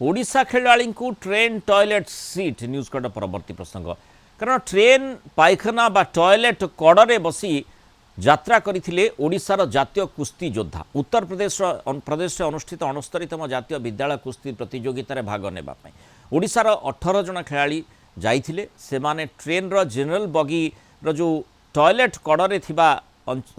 ओडिशा खेलाड़ी को train toilet seat news cut परवर्ती प्रसंग कारण ट्रेन पायखाना बा टॉयलेट कड़े बसी यात्रा करथिले ओडिशार जातीय कुस्ती योद्धा उत्तर प्रदेश अनुष्ठित 69तम जातीय विद्यालय कुस्ती प्रतियोगितार भाग नेबा पई ओडिशार 18 जन खेलाड़ी जाइथिले सेमाने ट्रेन रो जनरल बगी रो जो टॉयलेट कड़े थिबा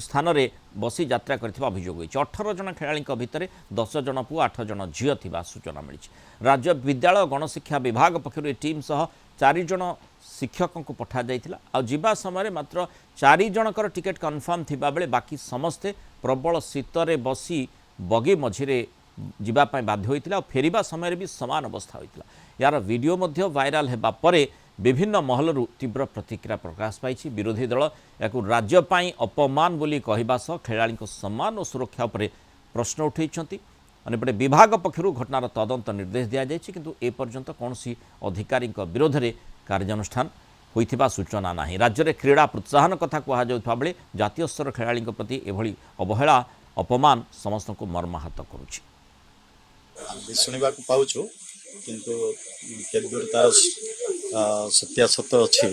स्थान रे बसी यात्रा करथिबा अभियोग होइछ 18 जन खेलाड़ी भितर 10 जन पुआ 8 जन झियो थिबा सूचना मिली राज्य विद्यालय गणशिक्षा विभाग पक्षर टीम सह 4 जन शिक्षकों को पठा जाइथिला आ जिबा समय मात्र 4 जनकर टिकेट कन्फर्म थिबा बेले बाकी समस्ते प्रबल शीतरे बसी बगी मझिरे जिबा पय बाध्य होइतिला और फेरिबा समय भी समान अवस्था होइतिला यार वीडियो मध्य वायरल हेबा परे विभिन्न महलरू तीव्र प्रतिक्रिया प्रकाश पाई विरोधी दल या राज्य पाई अपमान बोली कहवा सह खेलाड़ी सम्मान और सुरक्षा पर प्रश्न उठेइछंती अनेपटे विभाग पक्षर घटनार तदंत निर्देश दि जाइए किंतु ए पर्यंत कौन अधिकारी विरोध में कार्यानुष्ठान होइथिबा सूचना नाही राज्य में क्रीड़ा प्रोत्साहन कथा कहुवा बेले जातीय स्तर खेलाड़ी प्रति एभली अवहेला अपमान समस्त को मर्माहत करुछि शुणा पाचु किंतु केदूर तार सत्यासत अच्छी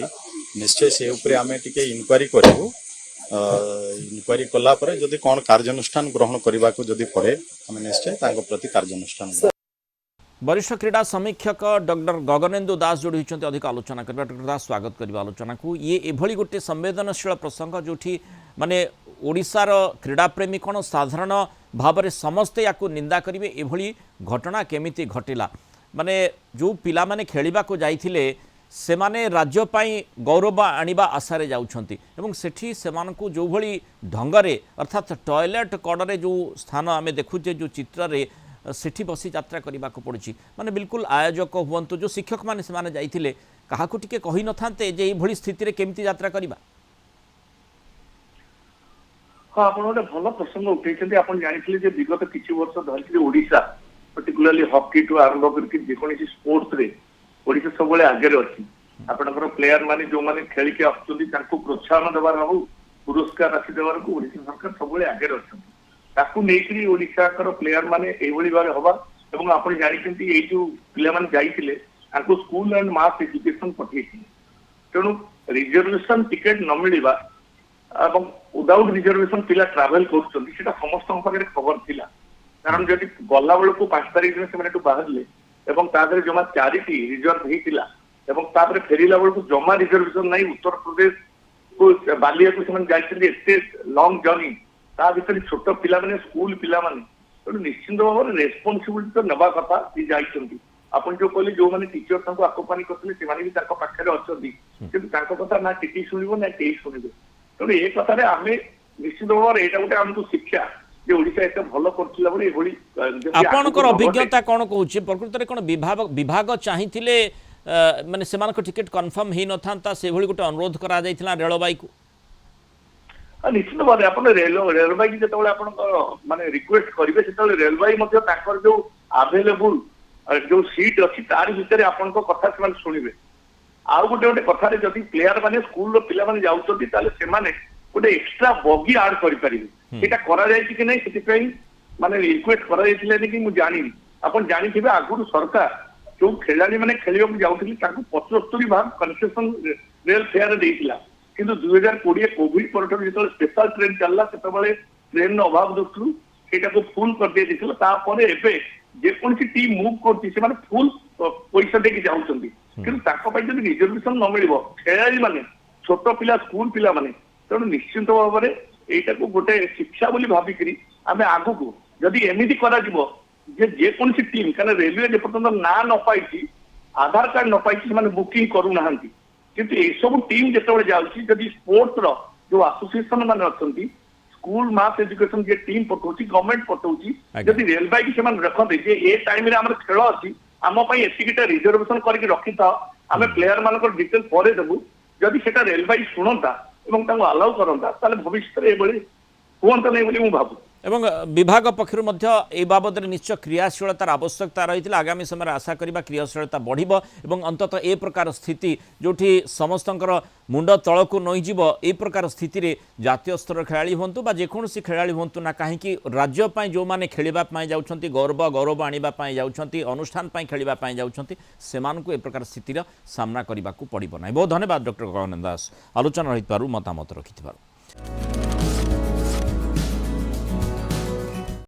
निश्चय से उपरे आमे टिके इनक्वारी करू इनक्वारी कला परे जदि कौन कार्यानुष्ठान ग्रहण करने को जदि पड़े आम निश्चय प्रति कार्यानुष्ठान वरिष्ठ क्रीड़ा समीक्षक डॉक्टर गगनेन्दु दास जोड़ी होती अधिक आलोचना करबा डॉक्टर दास स्वागत करबा आलोचना को ये एभली गोटे संवेदनशील प्रसंग जोठी माने ओडिशार क्रीड़ा प्रेमी कौन साधारण भाव में समस्ते या निंदा करेंगे एभली घटना केमिति घटिला माने जो पिला माने खेलिबा को जाइथिले सेमाने राज्य पाई गौरव आनिबा आशारे जाउछंती एवं सेठी सेमानकु जो भली ढंगरे अर्थात टॉयलेट कड़े जो स्थान आमे देखुचे जो चित्र रे सेठी बसी यात्रा करने को पड़ी माने बिल्कुल आयोजक हूँ जो शिक्षक मैंने से जाइथिले काहाकु टिके कहि नथांते जे एभली स्थिति रे केमिति यात्रा करबा हाँ आप गोटे भल प्रसंग उठे आप जानी विगत किसी वर्ष धरिकी ओडिशा पर्टिकुलाली हॉकी टू आरंभ करके स्पोर्ट्स रे ओडिशा सब आगे अच्छी आपंकर प्लेयर माने जो माने खेल के आसुच्च प्रोत्साहन देवार हो पुरस्कार राशि देवार को ओडिशा सरकार सब आगे अच्छी ओडिशा प्लेयर माने एभली भाव हवा और आप जानते ये जो पिला जाइए स्कूल एंड मास एजुकेशन पठे तेणु रिजर्वेशन टिकेट न मिलवा विदाउट रिजर्वेशन पिला ट्रावेल कर समस्त खबर थिला कारण जदि गला बेलू 5 तारिख दिन से बाहर जमा 4टी रिजर्व होता फेरला बेलू जमा रिजर्वेशन नहीं उत्तर प्रदेश को बालिया को जाते लंग जर्नी ता भर छोट पिला स्कूल पिला तेणु निश्चिंत भाव में रेस्पॉन्सिबिलिटी तो नवा कथा जाइए आप जो कहले जो मैंने टीचर आकपानी करते पाखे अच्छी कि कथा ना टी शुणव ना टे शुणे तेणु ये कथार आम निश्चित भाव में यहाँ गोटे आमको शिक्षा आपनकर अभिज्ञता कौन कहूँ प्रकृत कौन विभाग चाहिए माने सेमानक टिकेट कन्फर्म हो न से गोटे अनुरोध करा रेलवाई को निश्चित भाव आप रेलवाई की जो माने रिक्वेस्ट करेंगे से रेलवाई जो आवेलेबल जो सीट अच्छी तार भितर आपण कथा से शुणे आउ गोटे गोटे कथार जदि प्लेयर मैंने स्कूल पिला जाने गोटे एक्सट्रा बगी आड करें कि नहीं माने रिक्वेस्ट कि मुझे जानी आप जानी आगुरी सरकार जो खेलाड़ी मैंने खेल जाऊँगी 75 भाग कन्सेसन रेल फेयर देता कि 2020 कोविड पर जो स्पेशल ट्रेन चलला से ट्रेन अभाव दृष्टि को फुल कर दिए जेकोसी टीम मूव कर फुल पैसा देके जाऊँगी कि रिजर्वेशन न मिल खेलाड़ी मैंने छोट पिला स्कूल पिला माने तेणु निश्चिंत भाव में यहाँ को गोटे शिक्षा बोली भाविक आम आग को जदि एमती करोसी टीम क्या रेलवे जेपर्यंत ना न पाई आधार कार्ड न पाई बुकिंग करूना किंतु ये सब टीम जो जाऊँगी जदि स्पोर्ट्स जो एसोसिएशन मैंने अच्छा स्कूल मास एजुकेशन जे टीम पठाऊँ गवर्नमेंट पठाऊँ जदि रेलवे की रखते ये टाइम खेल अच्छी आमपाई एतिकटा रिजर्वेशन करके रखी था आम प्लेयर मान डिटेल पर देवु जदि से रेलवे शुणता अलाउ करता भविष्य में ये हूँ नहीं भावुँ। এবং বিভাগ পক্ষରୁ ମଧ୍ୟ এই ବାବଦରେ ନିଶ୍ଚୟ କ୍ରିୟାଶୀଳତାର ଆବଶ୍ୟକତା ରହିଥିଲା। ଆଗାମୀ ସମୟରେ ଆଶା କରିବା କ୍ରିୟାଶୀଳତା ବଢ଼ିବ ଏବଂ ଅନ୍ତତଃ ଏ ପ୍ରକାର ସ୍ଥିତି ଯେଉଁଠି ସମସ୍ତଙ୍କର ମୁଣ୍ଡ ତଳକୁ ନଇଁଯିବ ଏ ପ୍ରକାର ସ୍ଥିତିରେ ଜାତୀୟ ସ୍ତରର ଖେଳାଳି ହୁଅନ୍ତୁ ବା ଯେକୌଣସି ଖେଳାଳି ହୁଅନ୍ତୁ ନା କାହିଁକି ରାଜ୍ୟ ପାଇଁ ଯେଉଁମାନେ ଖେଳିବା ପାଇଁ ଯାଉଛନ୍ତି ଗୌରବ ଆଣିବା ପାଇଁ ଯାଉଛନ୍ତି ଅନୁଷ୍ଠାନ ପାଇଁ ଖେଳିବା ପାଇଁ ଯାଉଛନ୍ତି ସେମାନଙ୍କୁ ଏ ପ୍ରକାର ସ୍ଥିତିର ସାମ୍ନା କରିବାକୁ ପଡ଼ିବ ନାହିଁ। ବହୁତ ଧନ୍ୟବାଦ ଡକ୍ଟର ଗଗନ ଦାସ ଆଲୋଚନା ରହିଥିବାରୁ ମତାମତ ରଖିଥିବାରୁ।